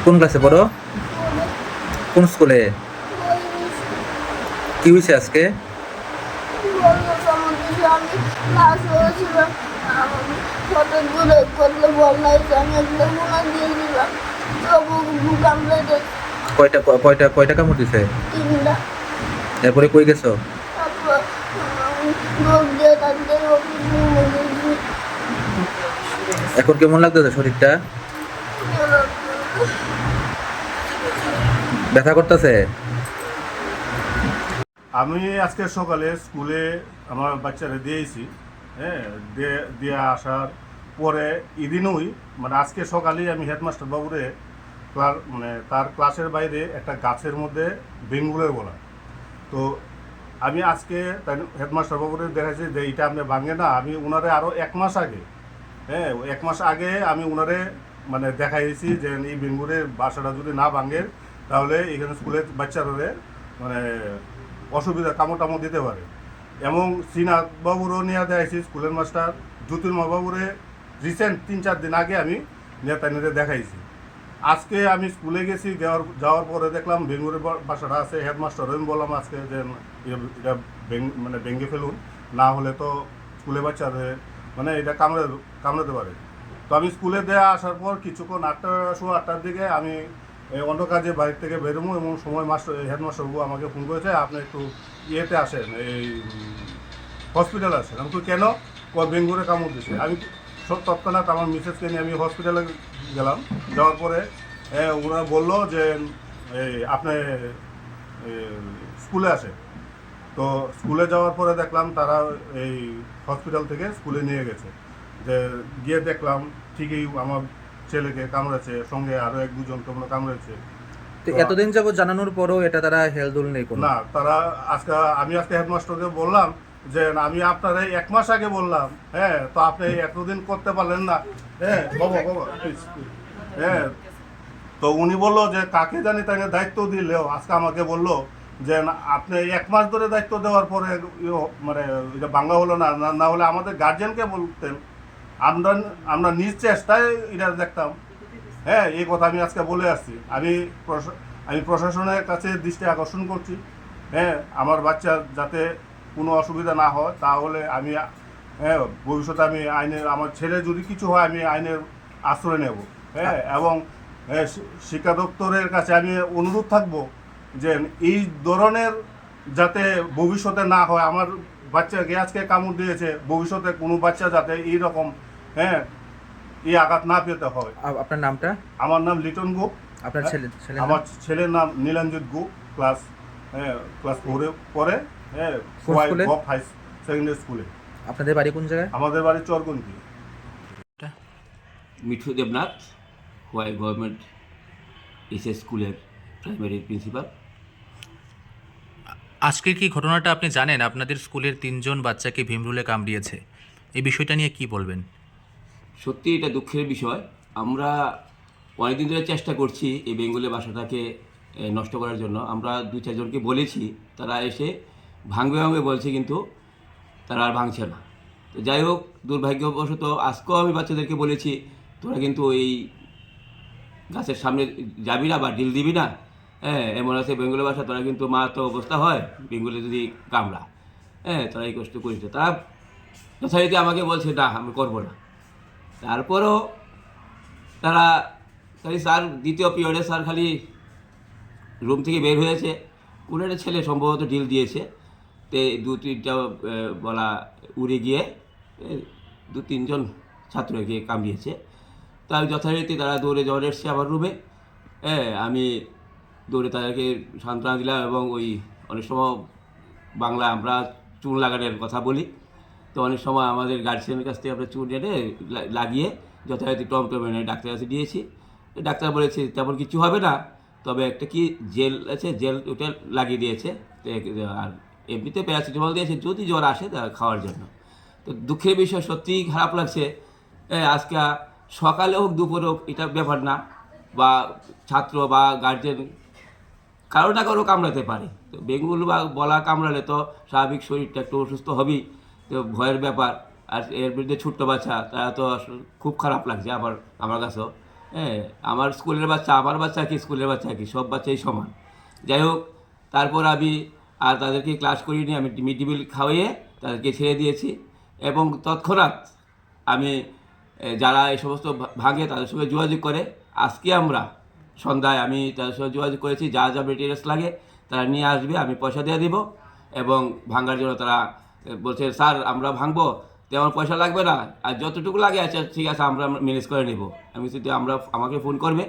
কোন ক্লাসে পড়ো? কোন স্কুলে? কি হয়েছে আজকে? কয়টা কামড় দিছে? এরপরে কই গেছো? এখন কেমন লাগতেছে শরীরটা? ব্যথা করতেছে? আমি আজকে সকালে স্কুলে আমার বাচ্চারা দিয়েছি। হ্যাঁ, দিয়ে আসার পরে এদিনই মানে আজকে সকালেই আমি হেডমাস্টার বাবুরে মানে তার ক্লাসের বাইরে একটা গাছের মধ্যে বেঙ্গুলের বলা। তো আমি আজকে তাই হেডমাস্টার বাবুরে দেখাচ্ছি যে এটা আপনি ভাঙে না। আমি উনারে আরও 1 মাস আগে, হ্যাঁ 1 মাস আগে আমি উনারে মানে দেখাইছি যে এই বেঙ্গুলের বাসাটা যদি না ভাঙে তাহলে এখানে স্কুলের বাচ্চারা মানে অসুবিধা কামড় টামড় দিতে পারে। এবং শ্রীনাথ বাবুরও নিয়ে দেখাইছি স্কুলের মাস্টার জ্যোতির্ময় বাবুরে রিসেন্ট 3-4 দিন আগে আমি নেতানিতে দেখাইছি। আজকে আমি স্কুলে গেছি, যাওয়ার পরে দেখলাম বেঙ্গুরের বাসাটা আছে। হেডমাস্টার আমি বললাম আজকে যে এটা মানে ভেঙে ফেলুন, না হলে তো স্কুলে বাচ্চাদের মানে এটা কামড়াতে পারে। তো আমি স্কুলে দেওয়া আসার পর কিছুক্ষণ 8টার দিকে আমি অন্য কাজে বাড়ির থেকে বেরোবো এবং সময় হেডমাস্টারবাবু আমাকে ফোন করেছে, আপনি একটু ইয়েতে আসেন, এই হসপিটালে আসেন। আমি তো কেন? বেঙ্গুরে কামড় দিছে। আমি সব তৎক্ষণাৎ আমার মিসেসকে নিয়ে আমি হসপিটালে গেলাম। যাওয়ার পরে ওনারা বললো যে আপনি স্কুলে আসে। তো স্কুলে যাওয়ার পরে দেখলাম তারা এই হসপিটাল থেকে স্কুলে নিয়ে গেছে। যে গিয়ে দেখলাম ঠিকই আমার ছেলেকে কামড়েছে, সঙ্গে আরও 1-2জন তোমরা কামড়েছে। তো এতদিন যাবত জানানোর পরও এটা তারা হেলদোল নেই কোনো? না, তারা আমি আজকে হেডমাস্টারকে বললাম যে আমি আপনার 1 মাস আগে বললাম, হ্যাঁ তো আপনি এতদিন করতে পারলেন না। হ্যাঁ বাবা হ্যাঁ, তো উনি বললো যে কাকে জানি তাই দায়িত্ব দিলেও আজকে আমাকে বললো যে আপনি 1 মাস ধরে দায়িত্ব দেওয়ার পরে মানে এটা ভাঙা হলো না, না হলে আমাদের গার্জেনকে বলতেন, আমরা আমরা নিজ চেষ্টায় এটা দেখতাম। হ্যাঁ, এই কথা আমি আজকে বলে আসছি। আমি প্রশাসনের কাছে দৃষ্টি আকর্ষণ করছি। হ্যাঁ, আমার বাচ্চা যাতে কোনো অসুবিধা না হয়, তাহলে আমি হ্যাঁ ভবিষ্যতে আমি আমার ছেলে যদি কিছু হয় আমি আইনের আশ্রয় নেব। হ্যাঁ, এবং শিক্ষা দপ্তরের কাছে আমি অনুরোধ থাকবো যে এই ধরনের যাতে ভবিষ্যতে না হয়। আমার বাচ্চাকে আজকে কামড় দিয়েছে, ভবিষ্যতে কোনো বাচ্চা যাতে এইরকম হ্যাঁ এই আঘাত না পেতে হয়। আপনার নামটা? আমার নাম লিটন গুপ। আপনার আমার ছেলের নাম নীলাঞ্জিত গুপ। ক্লাস 4-এ পড়ে। হ্যাঁ, হাই সেকেন্ডারি স্কুলে। আপনাদের বাড়ি কোন জায়গায়? আমাদের বাড়ি চরগন্তি। মিঠু দেবনাথ, হোয়াই গভর্নমেন্ট এসএস স্কুলের প্রাইমারি প্রিন্সিপাল। আজকের কি ঘটনাটা আপনি জানেন? আপনাদের স্কুলের 3জন বাচ্চাকে ভীমরুলে কামড়িয়েছে, এই বিষয়টা নিয়ে কি বলবেন? সত্যি এটা দুঃখের বিষয়। আমরা অনেকদিন ধরে চেষ্টা করছি এই বেঙ্গলের বাসাটাকে নষ্ট করার জন্য। আমরা 2-4 জনকে বলেছি, তারা এসে ভাঙবে বলছে, কিন্তু তারা আর ভাঙছে না। তো যাই হোক, দুর্ভাগ্যবশত আজকেও আমি বাচ্চাদেরকে বলেছি, তোরা কিন্তু এই গাছের সামনে যাবি না বা ডিল দিবি না। হ্যাঁ, এমন আছে বেঙ্গলের বাসা, তোরা কিন্তু মারাত্মক অবস্থা হয় বেঙ্গলে যদি কামড়া। হ্যাঁ, তারা এই কষ্ট করেছে। তারা যথারীতি আমাকে বলছে না আমি করবো না। তারপরও তারা খালি স্যার দ্বিতীয় পিরিয়ডে স্যার খালি রুম থেকে বের হয়েছে, কোনো একটা ছেলে সম্ভবত ডিল দিয়েছে, তে 2-3টা বলা উড়ে গিয়ে 2-3 জন ছাত্রকে কামড়িয়েছে। তার যথারীতি তারা দৌড়ে জ্বর এসছে আমার রুমে। হ্যাঁ, আমি দৌড়ে তাদেরকে সান্ত্বনা দিলাম এবং ওই অনেক সময় বাংলা আমরা চুন লাগানোর কথা বলি, তো অনেক সময় আমাদের গার্জিয়ানের কাছ থেকে আমরা চুন এনে লাগিয়ে যথারীতি টমটমে এনে ডাক্তারের কাছে দিয়েছি। ডাক্তার বলেছে তেমন কিছু হবে না, তবে একটা কি জেল আছে, জেল ওটা লাগিয়ে দিয়েছে। আর এমনিতে প্যারাসিটামল দিয়েছে যদি জ্বর আসে তা খাওয়ার জন্য। তো দুঃখের বিষয়, সত্যিই খারাপ লাগছে। আজকে সকালে হোক দুপুরে হোক এটা ব্যাপার না, বা ছাত্র বা গার্জেন কারো না কারো কামড়াতে পারে। তো বেঙ্গুল বা বলা কামড়ালে তো স্বাভাবিক শরীরটা একটু অসুস্থ হবেই, তো ভয়ের ব্যাপার। আর এর বিরুদ্ধে ছোট্ট বাচ্চা, তারা তো খুব খারাপ লাগছে আমার কাছেও। হ্যাঁ, আমার স্কুলের বাচ্চা আমার বাচ্চা কি স্কুলের বাচ্চা কি সব বাচ্চাই সমান। যাই হোক, তারপর আমি আর তাদেরকে ক্লাস করিনি, আমি মিড ডে মিল খাওয়িয়ে তাদেরকে ছেড়ে দিয়েছি এবং তৎক্ষণাৎ আমি যারা এই সমস্ত ভাঙে তাদের সঙ্গে যোগাযোগ করে আজকে আমরা সন্ধ্যায় আমি তাদের সঙ্গে যোগাযোগ করেছি, যা যা মেটেরিয়ালস লাগে তারা নিয়ে আসবে, আমি পয়সা দিয়ে দিব এবং ভাঙার জন্য তারা বলছে স্যার আমরা ভাঙবো, তেমন পয়সা লাগবে না, আর যতটুকু লাগে আচ্ছা ঠিক আছে আমরা ম্যানেজ করে নেব। আমি যদি আমাকে ফোন করবে,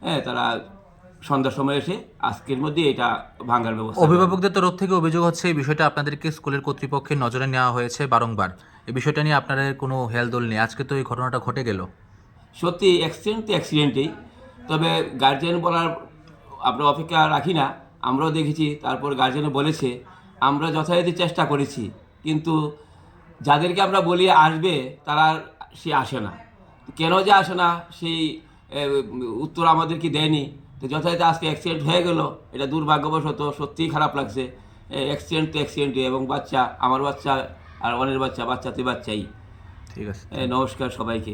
হ্যাঁ, তারা সন্ধ্যার সময় এসে আজকের মধ্যে এটা ভাঙার ব্যবস্থা করবে। অভিভাবকদের তরফ থেকে অভিযোগ হচ্ছে এই বিষয়টা আপনাদেরকে স্কুলের কর্তৃপক্ষের নজরে নেওয়া হয়েছে বারংবার। এই বিষয়টা নিয়ে আপনাদের কোনো হেলদোল নেই, আজকে তো এই ঘটনাটা ঘটে গেল। সত্যি অ্যাক্সিডেন্ট তো অ্যাক্সিডেন্টেই, তবে গার্জেন বলার আমরা অপেক্ষা রাখি না, আমরাও দেখেছি। তারপর গার্জেনও বলেছে, আমরা যথারীতি চেষ্টা করেছি, কিন্তু যাদেরকে আমরা বলি আসবে তারা সে আসে না। কেন যে আসে না সেই উত্তর আমাদেরকে দেয়নি। তো যথারীতি আজকে অ্যাক্সিডেন্ট হয়ে গেল, এটা দুর্ভাগ্যবশত, সত্যিই খারাপ লাগছে। অ্যাক্সিডেন্ট তো অ্যাক্সিডেন্টই, এবং বাচ্চা আমার বাচ্চা আর অনের বাচ্চা, বাচ্চাতে বাচ্চাই। ঠিক আছে। নমস্কার সবাইকে।